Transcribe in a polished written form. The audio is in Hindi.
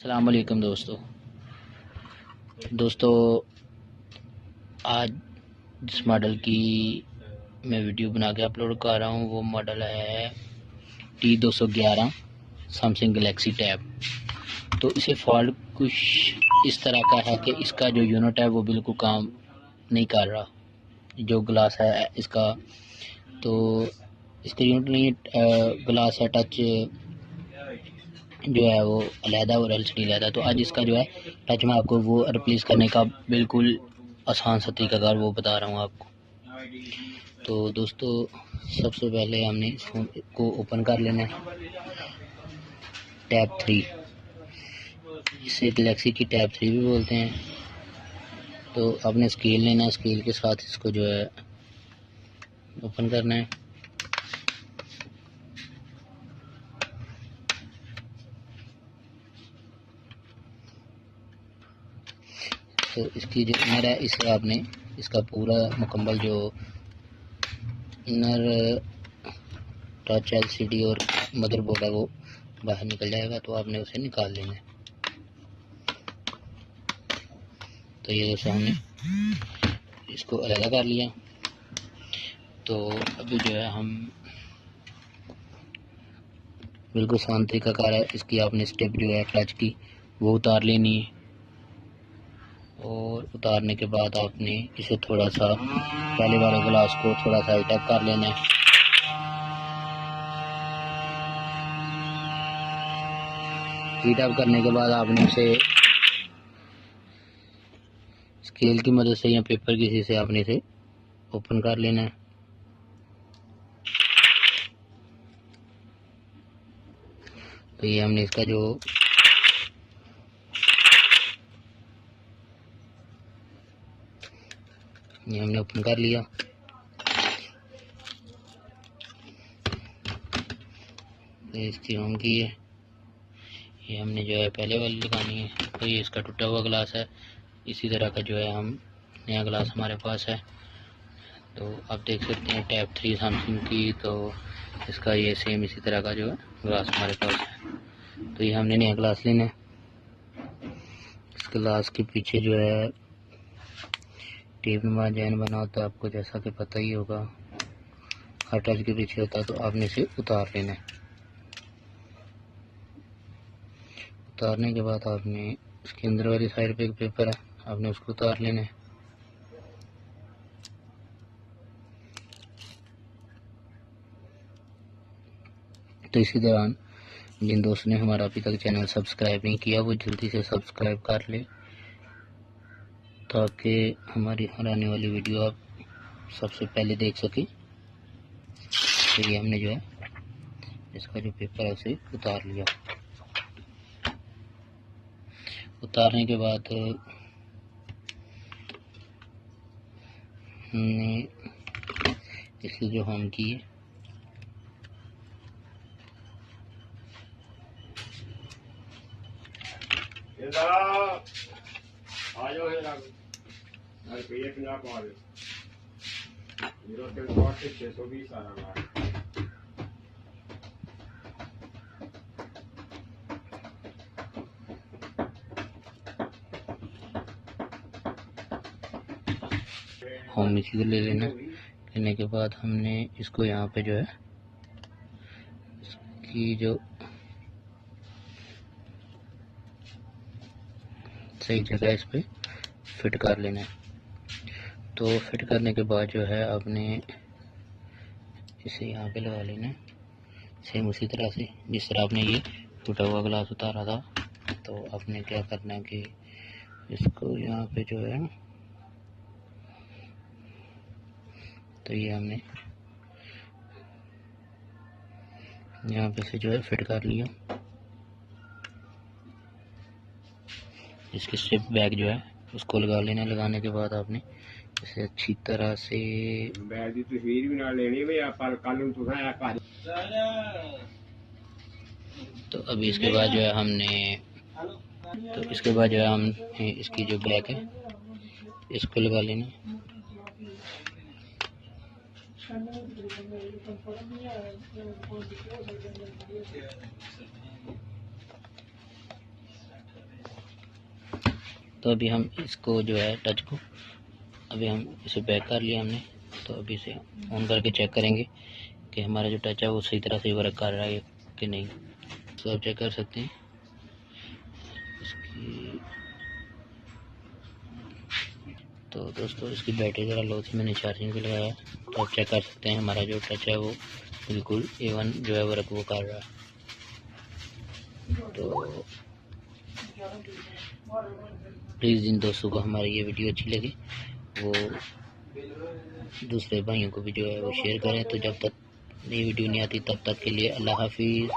अस्सलाम वालेकुम दोस्तों आज जिस मॉडल की मैं वीडियो बना के अपलोड कर रहा हूँ वो मॉडल है T-211 सैमसंग गलेक्सी टैब। तो इसे फॉल्ट कुछ इस तरह का है कि इसका जो यूनिट है वो बिल्कुल काम नहीं कर रहा। जो ग्लास है इसका, तो इसका यूनिट नहीं, ग्लास है टच जो है वो अलहदा और एलसीडी अलहदा। तो आज इसका जो है टच में आपको वो रिप्लेस करने का बिल्कुल आसान सा तरीकाकार वो बता रहा हूँ आपको। तो दोस्तों सबसे पहले हमने इस फोन को ओपन कर लेना है। टैब 3, इसे गलेक्सी की टैब 3 भी बोलते हैं। तो आपने स्केल लेना है, स्केल के साथ इसको जो है ओपन करना है। तो इसकी जो इनर है इसे आपने इसका पूरा मुकम्मल जो इनर टच एलसीडी और मदरबोर्ड है वो बाहर निकल जाएगा, तो आपने उसे निकाल लेना है। तो ये दोस्तों हमने इसको अलग कर लिया। तो अभी जो है हम बिल्कुल आसान तरीकाकार है, इसकी आपने स्टेप जो है क्लच की वो उतार लेनी है। और उतारने के बाद आपने इसे थोड़ा सा पहले वाले ग्लास को थोड़ा सा हीट अप कर लेना है। हीट अप करने के बाद आपने इसे स्केल की मदद से या पेपर किसी से आपने इसे ओपन कर लेना है। तो ये हमने इसका जो ये हमने ओपन कर लिया। तो इसकी होम की है, ये हमने जो है पहले वाली लगानी है। तो ये इसका टूटा हुआ ग्लास है, इसी तरह का जो है हम नया ग्लास हमारे पास है। तो आप देख सकते हैं टैब 3 सैमसंग की, तो इसका ये सेम इसी तरह का जो है ग्लास हमारे पास है। तो ये हमने नया ग्लास लेना है। इस ग्लास के पीछे जो है टेप नुमा जैन बना होता है, आपको जैसा कि पता ही होगा, हर टच के पीछे होता है। तो आपने इसे उतार लेना है। उतारने के बाद आपने इसके अंदर वाली साइड पे एक पेपर है, आपने उसको उतार लेना है। तो इसी दौरान जिन दोस्तों ने हमारा अभी तक चैनल सब्सक्राइब नहीं किया वो जल्दी से सब्सक्राइब कर ले, ताकि हमारी हर आने वाली वीडियो आप सबसे पहले देख सकें। तो ये हमने जो है इसका जो पेपर है उसे उतार लिया। उतारने के बाद हमने इसकी जो होम की है होम इसी को ले लेना। लेने के बाद हमने इसको यहाँ पे जो है इसकी जो सही जगह इस पे फिट कर लेना है। तो फिट करने के बाद जो है आपने इसे यहाँ पे लगा लेना है, सेम उसी तरह से जिस तरह आपने ये टूटा हुआ ग्लास उतारा था। तो आपने क्या करना है कि इसको यहाँ पे जो है, तो ये हमने यहाँ पे से जो है फिट कर लिया। इसकी स्ट्रिप बैग जो है उसको लगा लेना। लगाने के बाद आपने इसे अच्छी तरह से तो अभी इसके बाद जो है हमने इसके बाद जो है हम इसकी जो बैग है इसको लगा लेना। तो अभी हम इसको जो है टच को अभी हम इसे बैक कर लिया हमने, तो अभी इसे ऑन करके चेक करेंगे कि हमारा जो टच है वो सही तरह से वर्क कर रहा है कि नहीं। तो आप चेक कर सकते हैं इसकी। तो दोस्तों इसकी बैटरी ज़रा लो थी, मैंने चार्जिंग भी लगाया, तो आप चेक कर सकते हैं हमारा जो टच है वो बिल्कुल A1 जो है वर्क वो कर रहा है। तो प्लीज़ जिन दोस्तों को हमारी ये वीडियो अच्छी लगे वो दूसरे भाइयों को भी जो है वो शेयर करें। तो जब तक नई वीडियो नहीं आती तब तक के लिए अल्लाह हाफिज़।